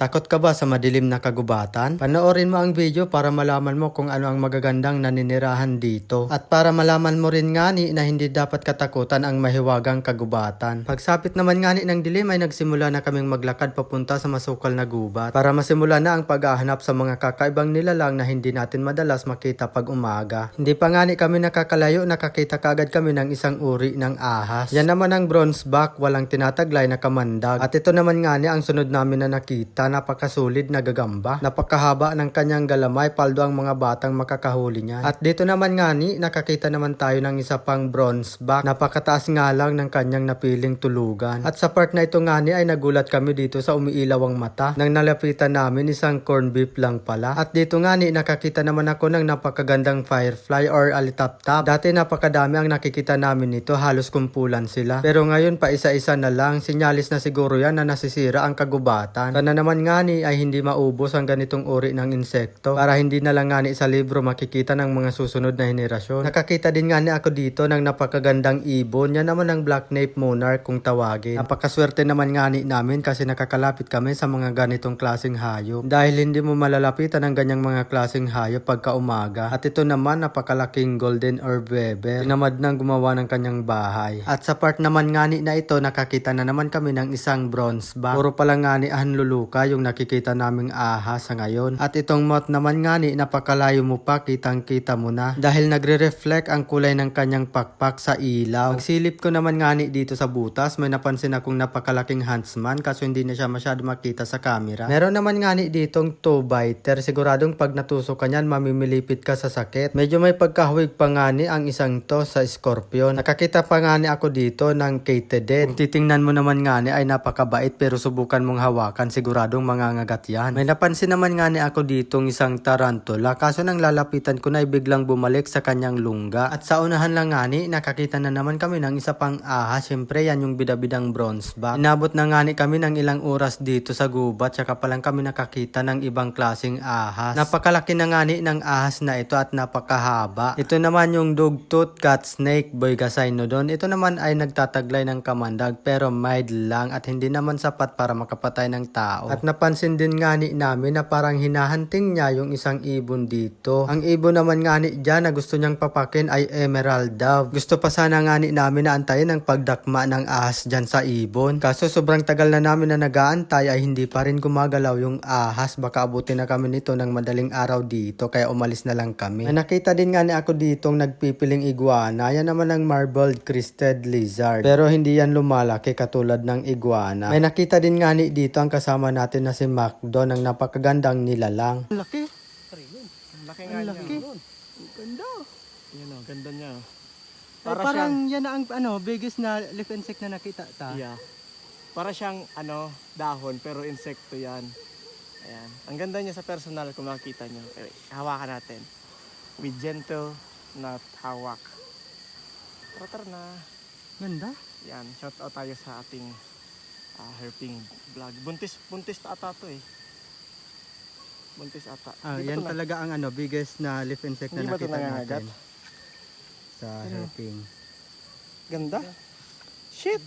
Takot ka ba sa madilim na kagubatan? Panoorin mo ang video para malaman mo kung ano ang magagandang naninirahan dito. At para malaman mo rin ngani na hindi dapat katakutan ang mahiwagang kagubatan. Pagsapit naman ngani ng dilim ay nagsimula na kaming maglakad papunta sa masukal na gubat. Para masimula na ang paghahanap sa mga kakaibang nilalang na hindi natin madalas makita pag umaga. Hindi pa ngani kami nakakalayo, nakakita kaagad kami ng isang uri ng ahas. Yan naman ang bronzeback, walang tinataglay na kamandag. At ito naman ngani ang sunod namin na nakita. Napakasulid na gagamba. Napakahaba ng kanyang galamay, paldo ang mga batang makakahuli niya. At dito naman ngani, nakakita naman tayo ng isa pang bronzeback. Napakataas nga lang ng kanyang napiling tulugan. At sa part na ito ngani ay nagulat kami dito sa umiilaw ang mata. Nang nalapitan namin, isang corn beef lang pala. At dito ngani, nakakita naman ako ng napakagandang firefly or alitaptap. Dati napakadami ang nakikita namin nito, halos kumpulan sila. Pero ngayon pa isa-isa na lang, sinyalis na siguro yan na nasisira ang kagubatan. Sana naman ngani ay hindi maubos ang ganitong uri ng insekto para hindi na lang ngani sa libro makikita ng mga susunod na henerasyon. Nakakita din ngani ako dito ng napakagandang ibon. Yan naman ang black nape monarch kung tawagin. Napakaswerte naman ngani namin kasi nakakalapit kami sa mga ganitong klaseng hayop. Dahil hindi mo malalapitan ang ganyang mga klaseng hayop pagka umaga. At ito naman napakalaking golden orb weber. Tinamad nang gumawa ng kanyang bahay. At sa part naman ngani na ito, nakakita na naman kami ng isang bronzeback. Puro pala ngani ahanluluka yung nakikita naming ahas sa ngayon. At itong moth naman ngani, napakalayo mo pa, kitang kita mo na. Dahil nagre-reflect ang kulay ng kanyang pakpak sa ilaw. Pagsilip ko naman ngani dito sa butas, may napansin akong napakalaking huntsman kaso hindi na siya masyado makita sa camera. Meron naman ngani ditong 2-biter. Siguradong pag natusok ka niyan, mamimilipit ka sa sakit. Medyo may pagkahuwig pa ngani ang isang to sa scorpion. Nakakita pa ngani ako dito ng katydid. Kung titingnan mo naman ngani ay napakabait pero subukan mong hawakan, siguradong mangangagat yan. May napansin naman nga ni ako ditong isang tarantula kaso nang lalapitan ko na ay biglang bumalik sa kanyang lungga. At sa unahan lang nga ni, nakakita na naman kami ng isa pang ahas. Siyempre yan yung bidabidang bronzeback. Inabot na nga ni kami ng ilang oras dito sa gubat saka pa lang kami nakakita ng ibang klaseng ahas. Napakalaki na nga ni ng ahas na ito at napakahaba. Ito naman yung dogtooth cat snake boygacynodon. Ito naman ay nagtataglay ng kamandag pero mild lang at hindi naman sapat para makapatay ng tao. At napansin din ngani namin na parang hinahanting niya yung isang ibon dito. Ang ibon naman ngani dyan na gusto niyang papakin ay emerald dove. Gusto pa sana ngani namin na antayin ang pagdakma ng ahas dyan sa ibon. Kaso sobrang tagal na namin na nag-aantay ay hindi pa rin gumagalaw yung ahas. Baka abutin na kami nito ng madaling araw dito kaya umalis na lang kami. May nakita din ngani ako ditong nagpipiling iguana. Yan naman ang marbled crested lizard. Pero hindi yan lumalaki katulad ng iguana. May nakita din ngani dito ang kasama natin na si Macdo ng napakagandang nilalang. Laki. Ang laki nga Ang niya. laki. Ang ganda. Yan o, ganda niya. Parang yan ang biggest na leaf insect na nakita ta. Yeah. Para siyang dahon pero insekto yan. Ayan. Ang ganda niya sa personal kung makikita niyo. Hawakan natin. With gentle, not hawak. Tara na. Ganda. Yan, shout out tayo sa ating herping vlog. Buntis ata to eh. Buntis ata. Yan talaga ang biggest na leaf insect na Hindi ba ito nakita nangangagat? natin sa herping. Ganda. Shit!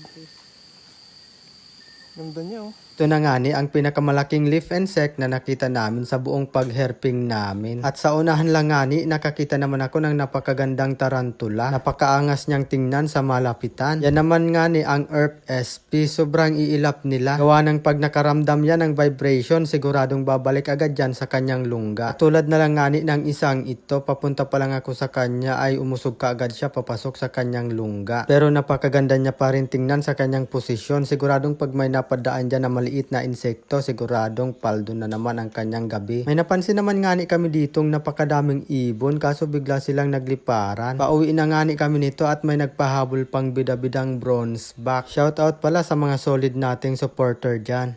Ganda niya oh. Ito na nga ni ang pinakamalaking leaf insect na nakita namin sa buong pagherping namin. At sa unahan lang nga ni, nakakita naman ako ng napakagandang tarantula. Napakaangas niyang tingnan sa malapitan. Yan naman nga ni ang Earth SP. Sobrang iilap nila. Gawa ng pag nakaramdam yan ng vibration, siguradong babalik agad yan sa kanyang lungga. At tulad na lang nga ni ng isang ito, papunta pa lang ako sa kanya ay umusog ka agad siya papasok sa kanyang lungga. Pero napakaganda niya pa rin tingnan sa kanyang posisyon. Siguradong pag may napadaan dyan na maliit na insekto, siguradong paldo na naman ang kanyang gabi. May napansin naman ngani kami ditong napakadaming ibon kaso bigla silang nagliparan. Pauwi na ngani kami nito at may nagpahabol pang bidabidang bronzeback. Shoutout pala sa mga solid nating supporter dyan.